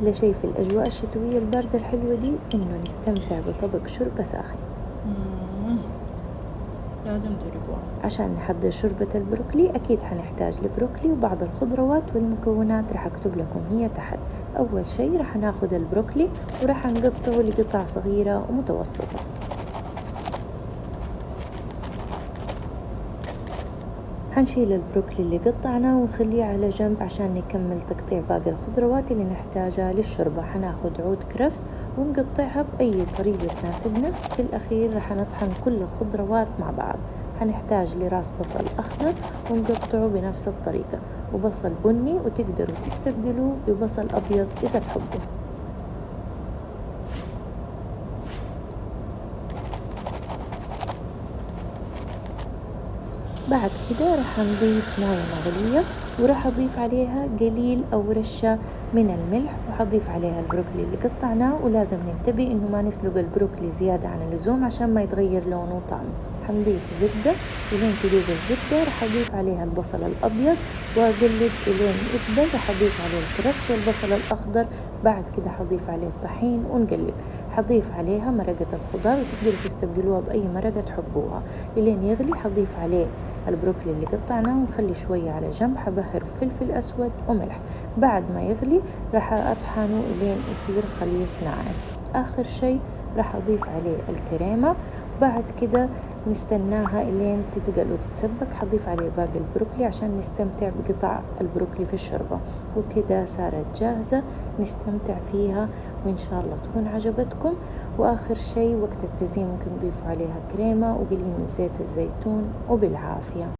وأحلى شي في الأجواء الشتوية الباردة الحلوة دي إنه نستمتع بطبق شوربة ساخن. مم. لازم تجربوها. عشان نحضر شوربة البروكلي أكيد حنحتاج البروكلي وبعض الخضروات، والمكونات رح أكتب لكم هي تحت. أول شي رح ناخد البروكلي ورح نقطعه لقطع صغيرة ومتوسطة. حنشيل البروكلي اللي قطعناه ونخليه على جنب عشان نكمل تقطيع باقي الخضروات اللي نحتاجها للشوربة. حناخد عود كرفس ونقطعها بأي طريقة تناسبنا. في الأخير رح نطحن كل الخضروات مع بعض. حنحتاج لراس بصل أخضر ونقطعه بنفس الطريقة، وبصل بني، وتقدروا تستبدلوه ببصل أبيض إذا تحبوا. بعد كده راح نضيف موية مغلية وراح أضيف عليها قليل أو رشة من الملح، وحضيف عليها البروكلي اللي قطعناه. ولازم ننتبه إنه ما نسلق البروكلي زيادة عن اللزوم عشان ما يتغير لونه وطعمه. حنضيف زبدة، ولين تذوب الزبدة راح أضيف عليها البصل الأبيض وأقلب إلين يذبل. راح أضيف عليه الكرفس والبصل الأخضر. بعد كده حضيف عليه الطحين ونقلب. حضيف عليها مرقة الخضار، وتقدروا تستبدلوها بأي مرقة تحبوها. إلين يغلي حضيف عليه البروكلي اللي قطعناه ونخلي شوية على جنب. حبهر فلفل أسود وملح. بعد ما يغلي راح أطحنه إلين يصير خليط ناعم. آخر شي راح أضيف عليه الكريمة. بعد كده نستناها إلين تتقل وتتسبك. حضيف عليه باقي البروكلي عشان نستمتع بقطع البروكلي في الشوربة. وكده صارت جاهزة نستمتع فيها، وإن شاء الله تكون عجبتكم. وآخر شي وقت التزيين ممكن نضيف عليها كريمة وقليل من زيت الزيتون، وبالعافية.